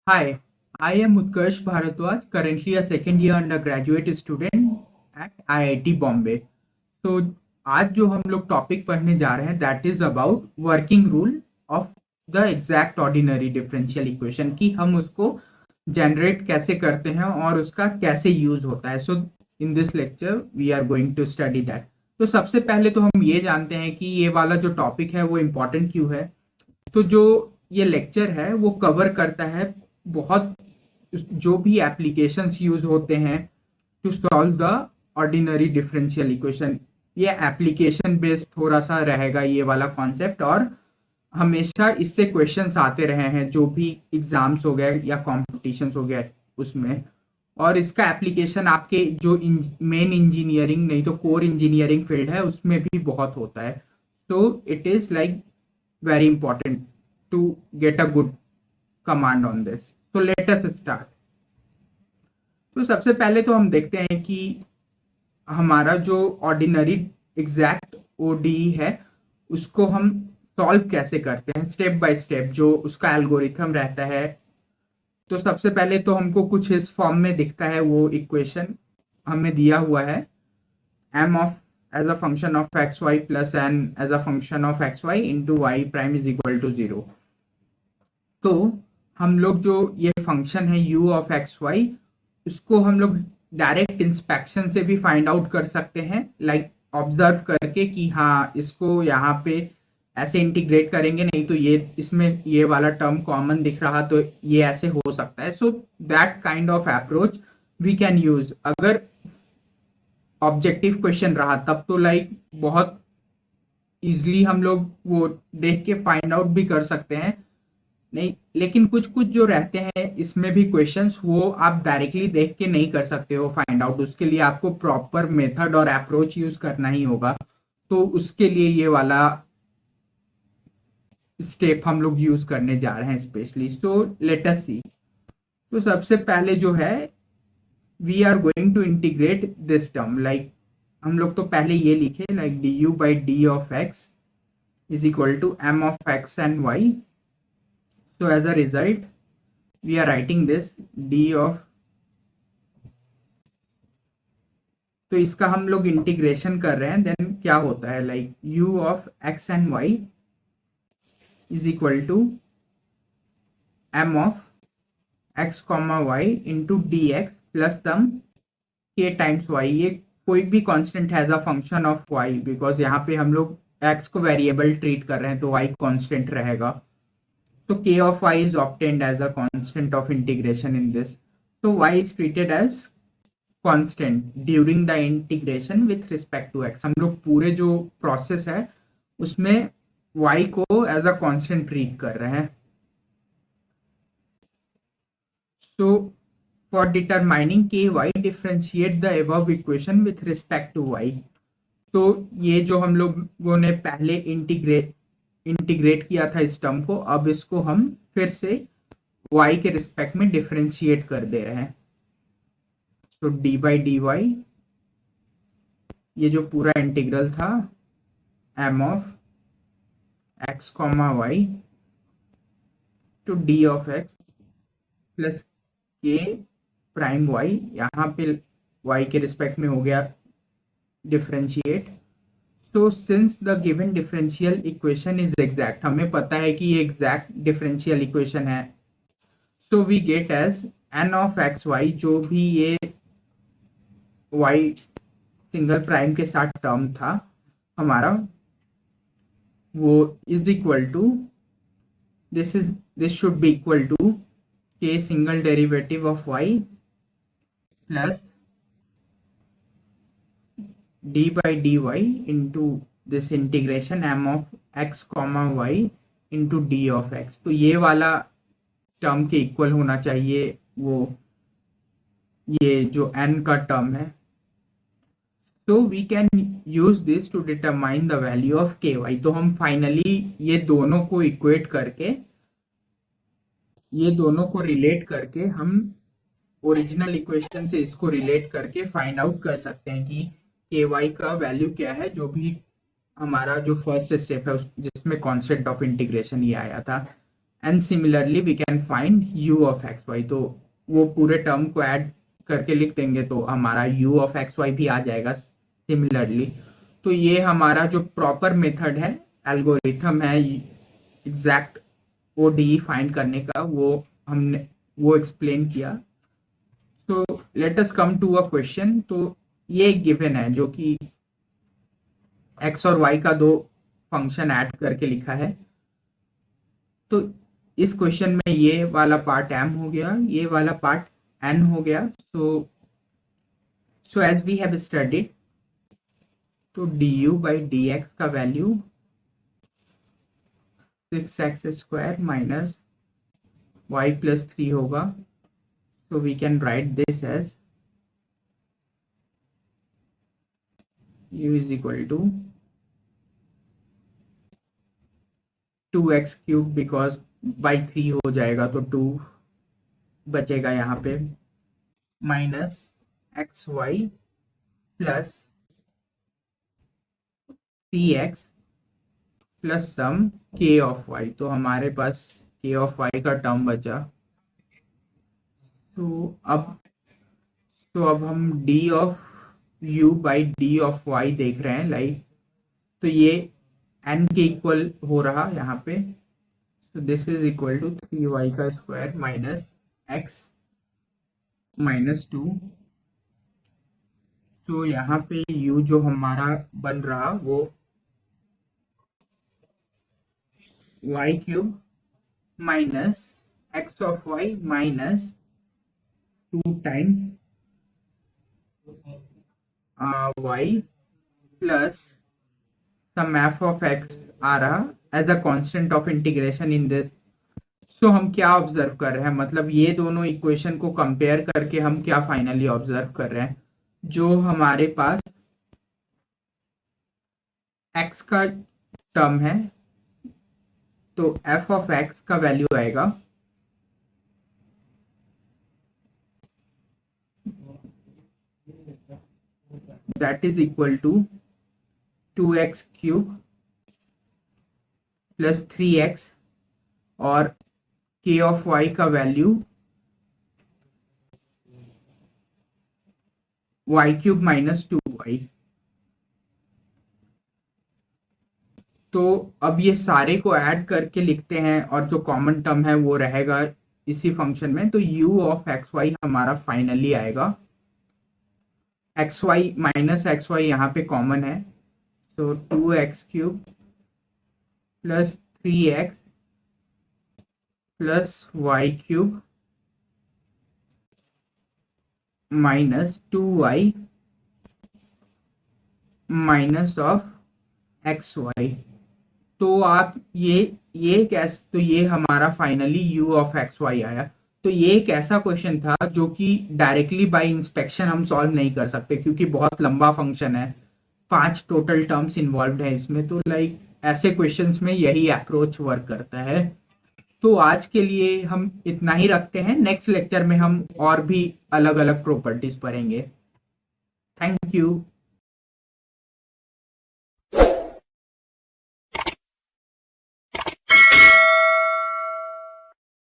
Hi, I am Utkarsh Bharadwaj, currently a second year undergraduate student at IIT Bombay. तो आज जो हम लोग टॉपिक पढ़ने जा रहे हैं that is about working rule of the exact ordinary differential equation कि हम उसको जनरेट कैसे करते हैं और उसका कैसे यूज होता है. So in this lecture we are going to study that. तो सबसे पहले तो हम ये जानते हैं कि ये वाला जो टॉपिक है वो इम्पोर्टेंट क्यों है. तो जो ये लेक्चर है वो कवर करता है बहुत जो भी एप्लीकेशंस यूज होते हैं to solve the ordinary differential equation. ये एप्लीकेशन बेस्ड थोड़ा सा रहेगा ये वाला कॉन्सेप्ट, और हमेशा इससे क्वेश्चंस आते रहे हैं जो भी एग्जाम्स हो गए या कॉम्पिटिशन्स हो गए उसमें. और इसका एप्लीकेशन आपके जो मेन इंजीनियरिंग नहीं तो कोर इंजीनियरिंग फील्ड है उसमें भी बहुत होता है. तो it is like very important to get a good command on this. So let us start. तो सबसे पहले तो हम देखते हैं कि हमारा जो ऑर्डिनरी एग्जैक्ट ओडी है उसको हम सॉल्व कैसे करते हैं स्टेप बाय स्टेप, जो उसका एल्गोरिथम रहता है. तो सबसे पहले तो हमको कुछ इस फॉर्म में दिखता है, वो इक्वेशन हमें दिया हुआ है m of as a function of xy plus n as a function of xy into y prime is equal to 0. तो हम लोग जो ये फंक्शन है u of xy उसको हम लोग डायरेक्ट इंस्पेक्शन से भी फाइंड आउट कर सकते हैं, लाइक ऑब्जर्व करके कि हाँ इसको यहाँ पे ऐसे इंटीग्रेट करेंगे, नहीं तो ये इसमें ये वाला टर्म कॉमन दिख रहा तो ये ऐसे हो सकता है. So that kind of approach we can use. अगर ऑब्जेक्टिव क्वेश्चन रहा तब तो लाइक बहुत इजली हम लोग वो देख के फाइंड आउट भी कर सकते हैं, नहीं लेकिन कुछ कुछ जो रहते हैं इसमें भी क्वेश्चंस वो आप डायरेक्टली देख के नहीं कर सकते हो फाइंड आउट. उसके लिए आपको प्रॉपर मेथड और अप्रोच यूज करना ही होगा. तो उसके लिए ये वाला स्टेप हम लोग यूज करने जा रहे हैं स्पेशली. सो लेट अस सी. तो सबसे पहले जो है we are going to integrate this term. like हम लोग तो पहले ये लिखे like du by d of x is equal to m of x and y. So as a result we are writing this d of, तो इसका हम लोग इंटीग्रेशन कर रहे हैं. देन क्या होता है like u of x and y is equal to m of x comma y into dx plus some k times y. ये कोई भी constant has a function of y, because यहाँ पे हम लोग x को वेरिएबल ट्रीट कर रहे हैं तो y कांस्टेंट रहेगा. तो k of y is obtained as a constant of integration in this. तो y is treated as constant during the integration with respect to x. हम लोग पूरे जो प्रोसेस है उसमें y को एज अ कांस्टेंट ट्रीट कर रहे हैं. So for determining ky differentiate the above equation with respect to y. तो ये जो हम लोगों ने पहले इंटीग्रेट किया था इस टर्म को, अब इसको हम फिर से y के रिस्पेक्ट में डिफरेंशिएट कर दे रहे हैं. तो d by dy ये जो पूरा इंटीग्रल था m of x comma y to d of x plus k prime y, यहाँ पे y के रिस्पेक्ट में हो गया डिफरेंशिएट. तो since the given differential equation is exact, हमें पता है कि ये एग्जैक्ट डिफरेंशियल इक्वेशन है. So we get as n of x y, जो भी ये y सिंगल प्राइम के साथ टर्म था हमारा, वो is equal to this should be equal to k single derivative of y plus d by dy into this integration m of x comma y into d of x. तो ये वाला term के equal होना चाहिए वो ये जो n का टर्म है. तो we can use this to determine the value of ky. तो हम फाइनली ये दोनों को इक्वेट करके, ये दोनों को रिलेट करके हम ओरिजिनल इक्वेशन से इसको रिलेट करके फाइंड आउट कर सकते हैं कि ky का वैल्यू क्या है, जो भी हमारा जो फर्स्ट स्टेप है जिसमें कॉन्सेप्ट ऑफ इंटीग्रेशन ये आया था. And similarly we can find u of x y. तो वो पूरे टर्म को ऐड करके लिख देंगे तो हमारा u ऑफ एक्स वाई भी आ जाएगा सिमिलरली। तो ये हमारा जो प्रॉपर मेथड है, एल्गोरिथम है एग्जैक्ट ओडी फाइंड करने का, वो हमने वो एक्सप्लेन किया। तो let us come to a question. तो ये गिवन है जो कि x और y का दो फंक्शन ऐड करके लिखा है। तो इस क्वेश्चन में ये वाला पार्ट m हो गया, ये वाला पार्ट n हो गया। So as we have studied, तो du बाई dx का value 6x² minus y plus 3 होगा। So we can write this as u is equal to 2x cube, because by 3 हो जाएगा तो 2 बचेगा यहाँ पे, minus x y plus 3x plus some k of y। तो हमारे पास k ऑफ y का टर्म बचा। तो अब हम d of u by d of y देख रहे हैं, लाइक तो ये n के इक्वल हो रहा यहाँ पे। तो this is equal to 3y का स्क्वायर माइनस x माइनस 2। तो यहाँ पे u जो हमारा बन रहा वो y cube minus x of y minus 2 times y plus some f of x आ रहा as a constant of integration in this. So हम क्या ऑब्जर्व कर रहे हैं, मतलब ये दोनों इक्वेशन को कंपेयर करके हम क्या फाइनली ऑब्जर्व कर रहे हैं, जो हमारे पास x का टर्म है तो f ऑफ x का वैल्यू आएगा that is equal to 2x cube plus 3x और k ऑफ y का value y cube minus 2y। तो अब ये सारे को ऐड करके लिखते हैं और जो कॉमन टर्म है वो रहेगा इसी फंक्शन में। तो u ऑफ एक्स वाई हमारा फाइनली आएगा, x y minus x y यहाँ पे कॉमन है, तो 2x cube plus 3x plus y cube minus 2y minus of x y. तो आप ये कैसे, तो ये हमारा finally u of x y आया। तो ये एक ऐसा क्वेश्चन था जो कि डायरेक्टली बाय इंस्पेक्शन हम सॉल्व नहीं कर सकते क्योंकि बहुत लंबा फंक्शन है, 5 टोटल टर्म्स इन्वॉल्व है इसमें। तो लाइक ऐसे क्वेश्चंस में यही अप्रोच वर्क करता है। तो आज के लिए हम इतना ही रखते हैं, नेक्स्ट लेक्चर में हम और भी अलग अलग प्रॉपर्टीज पढ़ेंगे। Thank you.